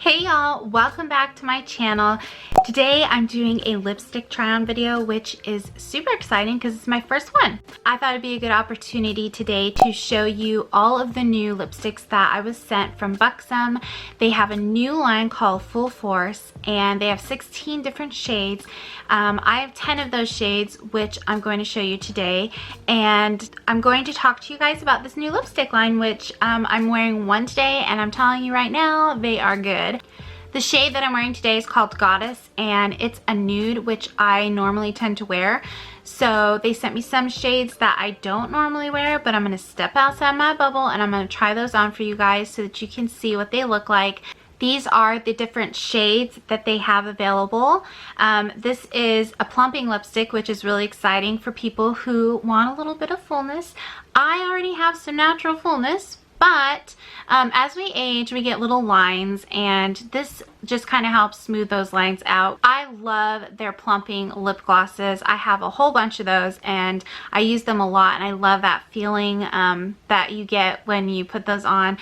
Hey y'all, welcome back to my channel. Today I'm doing a lipstick try on video, which is super exciting because it's my first one. I thought it'd be a good opportunity today to show you all of the new lipsticks that I was sent from Buxom. They have a new line called Full Force and they have 16 different shades. I have 10 of those shades, which I'm going to show you today, and I'm going to talk to you guys about this new lipstick line, which I'm wearing one today, and I'm telling you right now, they are good. The shade that I'm wearing today is called Goddess, and it's a nude, which I normally tend to wear. So they sent me some shades that I don't normally wear, but I'm going to step outside my bubble and I'm going to try those on for you guys so that you can see what they look like. These are the different shades that they have available. This is a plumping lipstick, which is really exciting for people who want a little bit of fullness. I already have some natural fullness, but as we age, we get little lines, and this just kind of helps smooth those lines out. I love their plumping lip glosses. I have a whole bunch of those, and I use them a lot, and I love that feeling that you get when you put those on.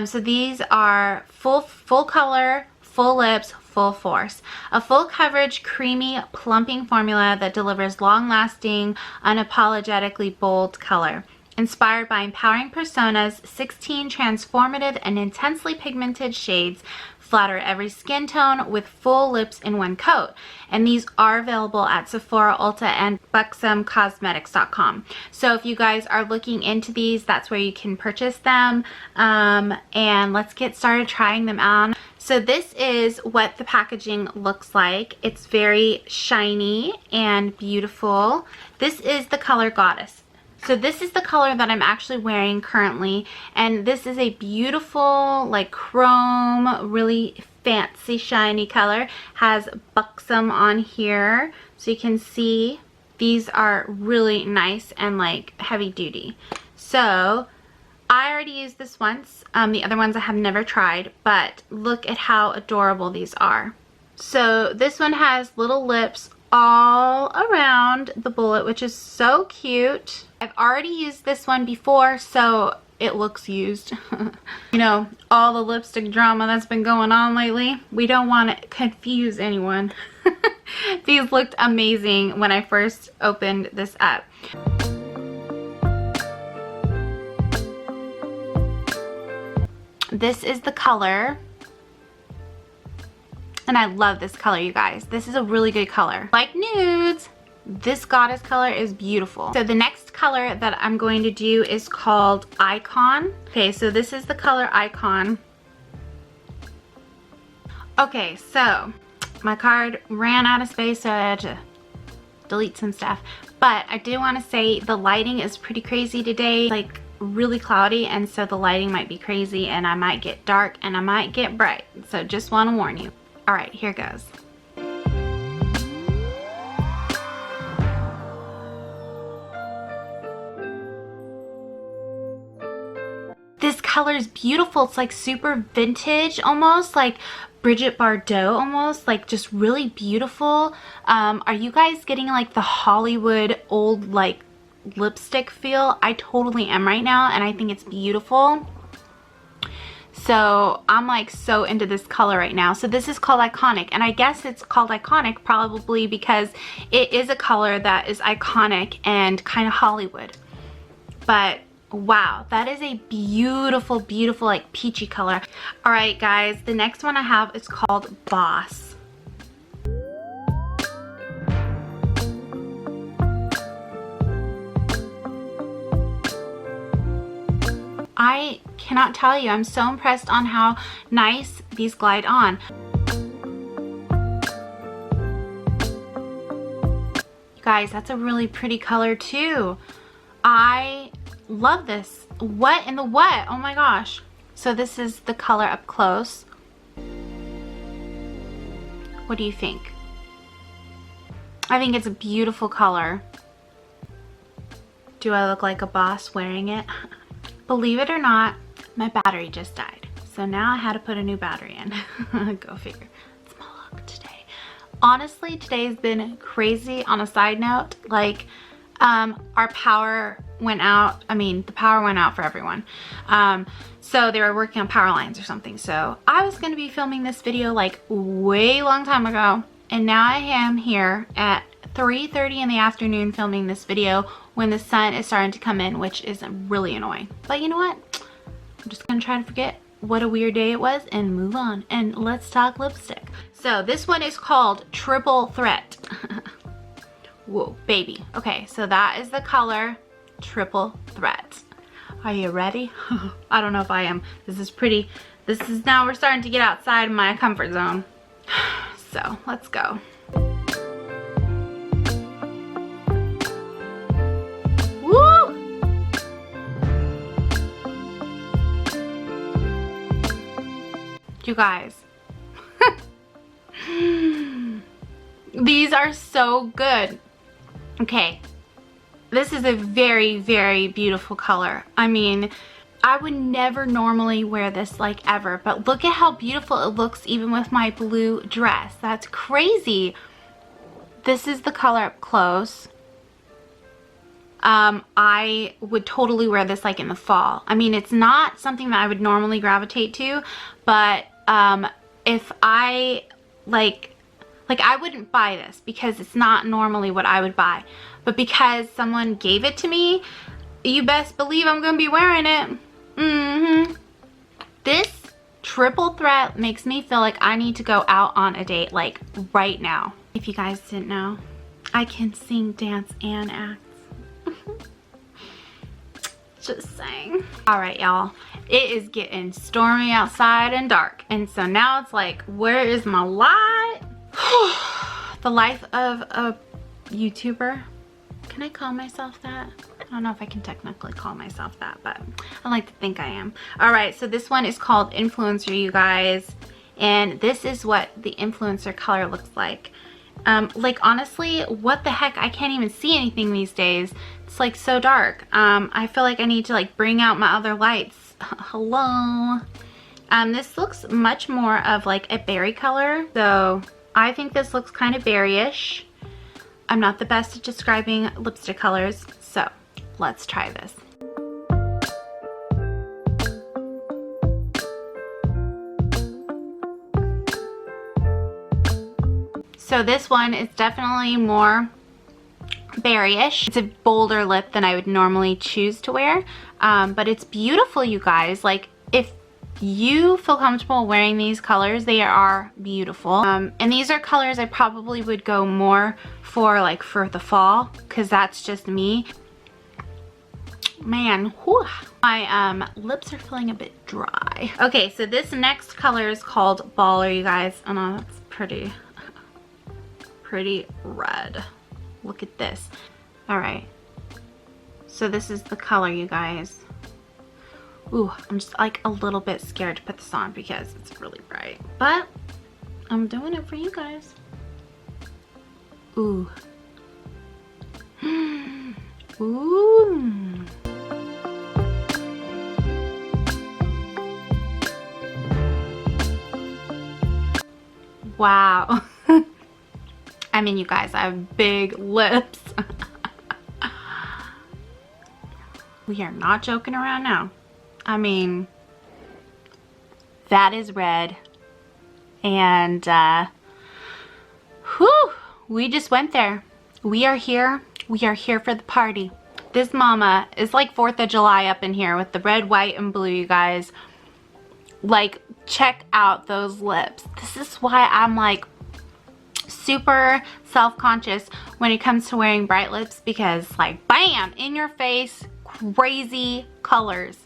So these are full color, full lips, Full Force. A full coverage, creamy, plumping formula that delivers long-lasting, unapologetically bold color. Inspired by empowering personas, 16 transformative and intensely pigmented shades flatter every skin tone with full lips in one coat. And these are available at Sephora, Ulta, and buxomcosmetics.com. So if you guys are looking into these, that's where you can purchase them. And let's get started trying them on. So this is what the packaging looks like. It's very shiny and beautiful. This is the color Goddess. So this is the color that I'm actually wearing currently, and this is a beautiful, like, chrome, really fancy shiny color. Has Buxom on here, so you can see these are really nice and like heavy duty. So I already used this once. The other ones I have never tried, but look at how adorable these are. So this one has little lips all around the bullet, which is so cute. I've already used this one before, so it looks used. You know, all the lipstick drama that's been going on lately, we don't want to confuse anyone. These looked amazing when I first opened this up. This is the color. And I love this color, you guys. This is a really good color. Like nudes, this Goddess color is beautiful. So the next color that I'm going to do is called Icon. Okay, so this is the color Icon. Okay, so my card ran out of space, so I had to delete some stuff. But I do want to say the lighting is pretty crazy today. Like, really cloudy, and so the lighting might be crazy, and I might get dark and I might get bright. So just want to warn you. All right, here goes. This color is beautiful. It's like super vintage, almost like Bridget Bardot, almost like just really beautiful. Are you guys getting like the Hollywood old like lipstick feel? I totally am right now, and I think it's beautiful. So I'm like so into this color right now. So this is called Iconic, and I guess it's called Iconic probably because it is a color that is iconic and kind of Hollywood. But wow, that is a beautiful, beautiful like peachy color. All right guys, the next one I have is called Boss. I cannot tell you, I'm so impressed on how nice these glide on. You guys, that's a really pretty color too. I love this. What in the what? Oh my gosh. So this is the color up close. What do you think? I think it's a beautiful color. Do I look like a boss wearing it? Believe it or not, my battery just died. So now I had to put a new battery in. Go figure. It's my luck today. Honestly, today's been crazy. On a side note, like, our power went out. I mean, the power went out for everyone. So they were working on power lines or something. So I was going to be filming this video like way long time ago. And now I am here at 3:30 in the afternoon filming this video when the sun is starting to come in, which is really annoying. But you know what? I'm just going to try to forget what a weird day it was and move on. And let's talk lipstick. So this one is called Triple Threat. Whoa, baby. Okay, so that is the color Triple Threat. Are you ready? I don't know if I am. This is pretty. This is now we're starting to get outside of my comfort zone. So let's go. Woo! You guys. These are so good. Okay. This is a very, very beautiful color. I mean, I would never normally wear this like ever, but look at how beautiful it looks even with my blue dress. That's crazy. This is the color up close. I would totally wear this like in the fall. I mean, it's not something that I would normally gravitate to, but if I like I wouldn't buy this because it's not normally what I would buy. But because someone gave it to me, you best believe I'm going to be wearing it. This Triple Threat makes me feel like I need to go out on a date like right now. If you guys didn't know, I can sing, dance, and act. Just saying. Alright, y'all. It is getting stormy outside and dark. And so now it's like, where is my light? The life of a YouTuber. Can I call myself that? I don't know if I can technically call myself that, but I like to think I am. Alright, so this one is called Influencer, you guys. And this is what the influencer color looks like. Like honestly, what the heck? I can't even see anything these days. It's like so dark. I feel like I need to like bring out my other lights. Hello. This looks much more of like a berry color. So I think this looks kind of berryish. I'm not the best at describing lipstick colors, so let's try this. So this one is definitely more berryish. It's a bolder lip than I would normally choose to wear, but it's beautiful, you guys. Like, if you feel comfortable wearing these colors, they are beautiful. And these are colors I probably would go more for like for the fall, because that's just me. Man, whew. My lips are feeling a bit dry. Okay, so this next color is called Baller, you guys. Oh no, that's pretty red. Look at this. Alright, so this is the color, you guys. Ooh, I'm just like a little bit scared to put this on because it's really bright. But I'm doing it for you guys. Ooh. Ooh. Wow. I mean, you guys, I have big lips. We are not joking around now. I mean, that is red. And, whew, we just went there. We are here. We are here for the party. This mama is like 4th of July up in here with the red, white, and blue, you guys. Like, check out those lips. This is why I'm like super self-conscious when it comes to wearing bright lips, because like, bam, in your face, crazy colors.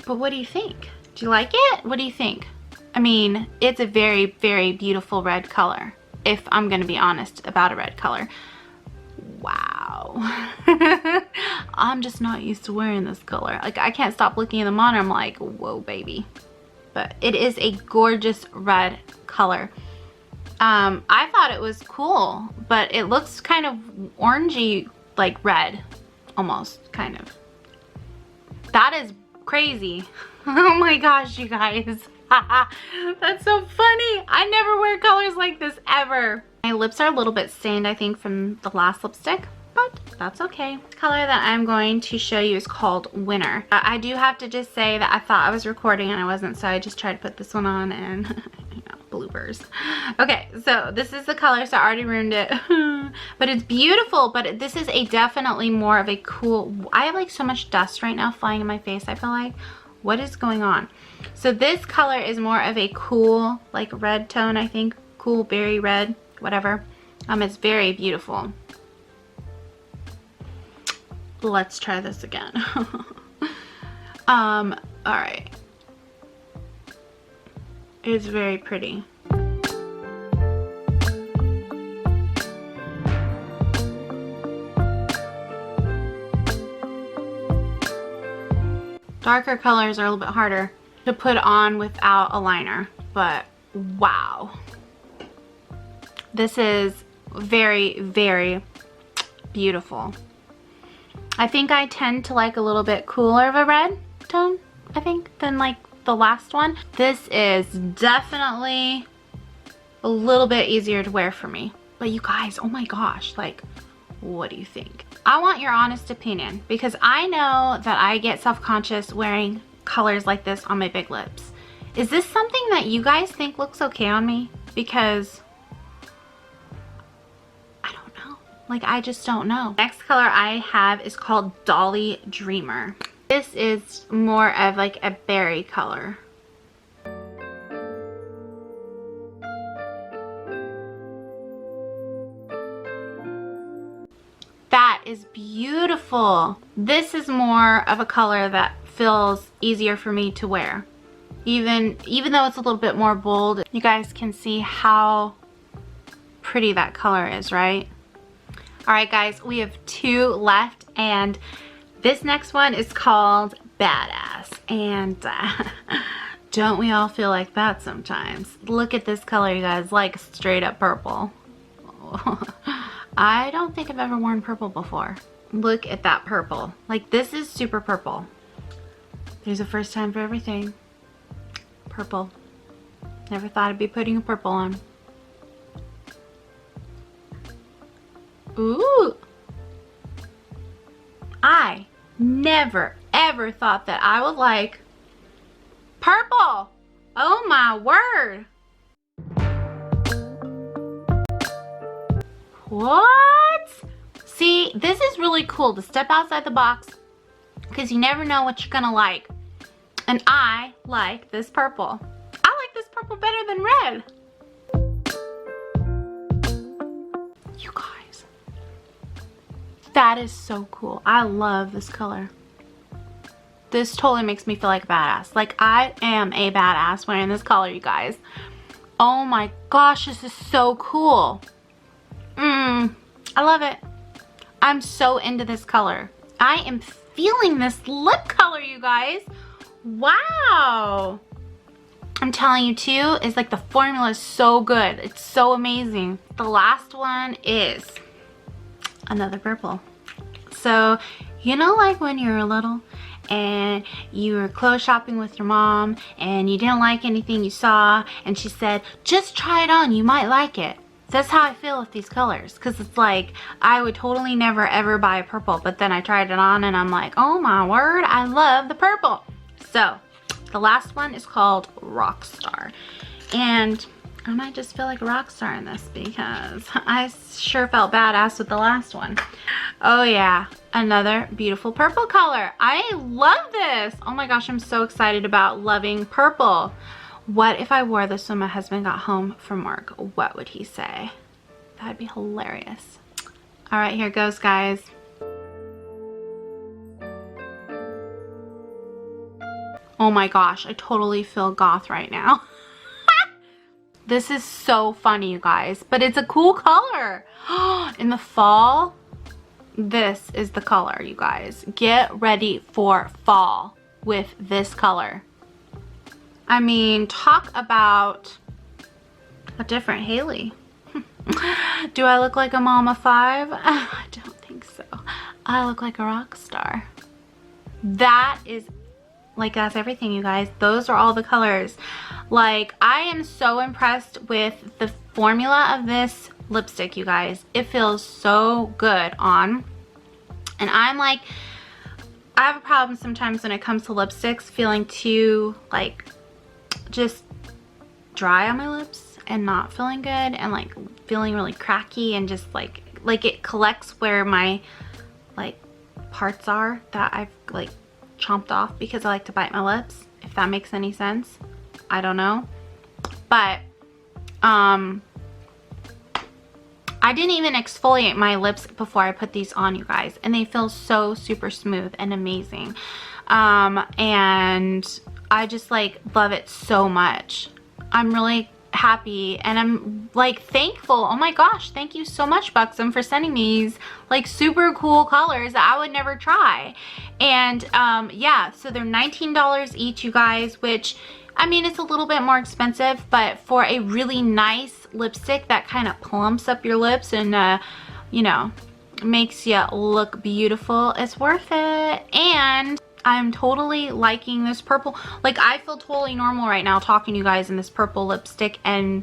But what do you think? Do you like it? What do you think? I mean, it's a very, very beautiful red color, if I'm gonna be honest about a red color. Wow. I'm just not used to wearing this color. Like, I can't stop looking at the monitor. I'm like, whoa, baby. But it is a gorgeous red color. I thought it was cool, but it looks kind of orangey, like red, almost, kind of. That is crazy. Oh my gosh, you guys. That's so funny. I never wear colors like this ever. My lips are a little bit stained, I think, from the last lipstick. but that's okay. The color that I'm going to show you is called Winter. I do have to just say that I thought I was recording and I wasn't, so I just tried to put this one on and you know, bloopers. Okay, so this is the color, so I already ruined it. But it's beautiful, but this is a definitely more of a cool, I have like so much dust right now flying in my face, I feel like. What is going on? So this color is more of a cool, like red tone, I think. Cool berry red, whatever. It's very beautiful. Let's try this again. All right. It's very pretty. Darker colors are a little bit harder to put on without a liner, but wow. This is very, very beautiful. I think I tend to like a little bit cooler of a red tone, I think, than like the last one. This is definitely a little bit easier to wear for me. But you guys, oh my gosh, like, what do you think? I want your honest opinion because I know that I get self-conscious wearing colors like this on my big lips. Is this something that you guys think looks okay on me? Because I don't know. Like, I just don't know. Next color I have is called Dali Dreamer. This is more of like a berry color. That is beautiful. This is more of a color that feels easier for me to wear. Even though it's a little bit more bold, you guys can see how pretty that color is, right? All right, guys, we have 2 left, and this next one is called Badass. And don't we all feel like that sometimes? Look at this color, you guys, like straight up purple. I don't think I've ever worn purple before. Look at that purple. Like, this is super purple. There's a first time for everything. Purple. Never thought I'd be putting a purple on. Ooh. I never ever thought that I would like purple. Oh my word. What? See, this is really cool to step outside the box because you never know what you're gonna like. And I like this purple. I like this purple better than red. You guys, that is so cool. I love this color. This totally makes me feel like a badass. Like, I am a badass wearing this color, you guys. Oh my gosh, this is so cool. I love it. I'm so into this color. I am feeling this lip color, you guys. Wow. I'm telling you too, is like the formula is so good. It's so amazing. The last one is another purple. So, you know, like when you were little and you were clothes shopping with your mom and you didn't like anything you saw and she said, just try it on, you might like it. That's how I feel with these colors, because it's like I would totally never ever buy a purple, but then I tried it on and I'm like, oh my word, I love the purple. So the last one is called Rockstar, and I might just feel like a rock star in this because I sure felt badass with the last one. Oh yeah, another beautiful purple color. I love this. Oh my gosh, I'm so excited about loving purple. What if I wore this when my husband got home from work? What would he say? That'd be hilarious. All right, here goes, guys. Oh my gosh, I totally feel goth right now. This is so funny, you guys, but it's a cool color. In the fall, this is the color, you guys. Get ready for fall with this color. I mean, talk about a different Haley. Do I look like a mama 5? I don't think so. I look like a rock star. That is, like, that's everything, you guys. Those are all the colors. Like, I am so impressed with the formula of this lipstick, you guys. It feels so good on. And I'm like, I have a problem sometimes when it comes to lipsticks feeling too like just dry on my lips and not feeling good, and like feeling really cracky, and just like it collects where my like parts are that I've like chomped off because I like to bite my lips, if that makes any sense. I don't know. But I didn't even exfoliate my lips before I put these on, you guys, and they feel so super smooth and amazing. And I just like love it so much. I'm really happy, and I'm like thankful. Oh my gosh, thank you so much, Buxom, for sending these like super cool colors that I would never try. And yeah, so they're $19 each, you guys, which, I mean, it's a little bit more expensive, but for a really nice lipstick that kind of plumps up your lips and you know, makes you look beautiful, it's worth it. And I'm totally liking this purple. Like, I feel totally normal right now talking to you guys in this purple lipstick, and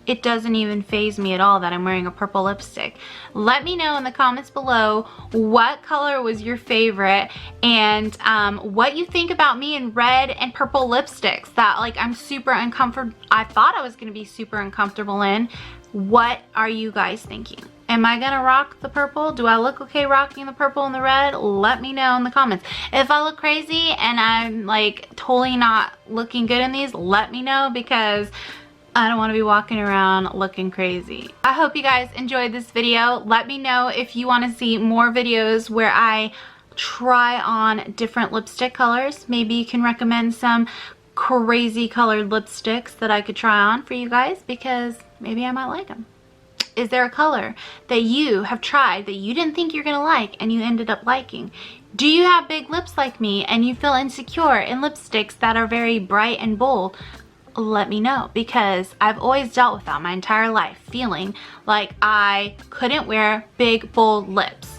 it doesn't even faze me at all that I'm wearing a purple lipstick. Let me know in the comments below what color was your favorite, and what you think about me in red and purple lipsticks that like I'm super uncomfortable. I thought I was gonna be super uncomfortable in. What are you guys thinking? Am I gonna rock the purple? Do I look okay rocking the purple and the red? Let me know in the comments. If I look crazy and I'm like totally not looking good in these, let me know, because I don't want to be walking around looking crazy. I hope you guys enjoyed this video. Let me know if you want to see more videos where I try on different lipstick colors. Maybe you can recommend some crazy colored lipsticks that I could try on for you guys, because maybe I might like them. Is there a color that you have tried that you didn't think you're gonna like and you ended up liking? Do you have big lips like me and you feel insecure in lipsticks that are very bright and bold? Let me know, because I've always dealt with that my entire life, feeling like I couldn't wear big bold lips.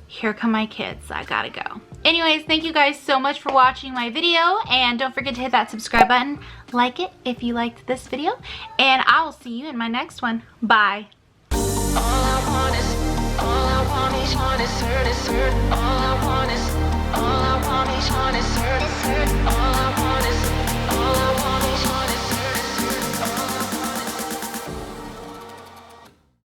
Here come my kids, I gotta go. Anyways, thank you guys so much for watching my video, and don't forget to hit that subscribe button, like it if you liked this video, and I will see you in my next one. Bye. All I want is, all I want is, all I want is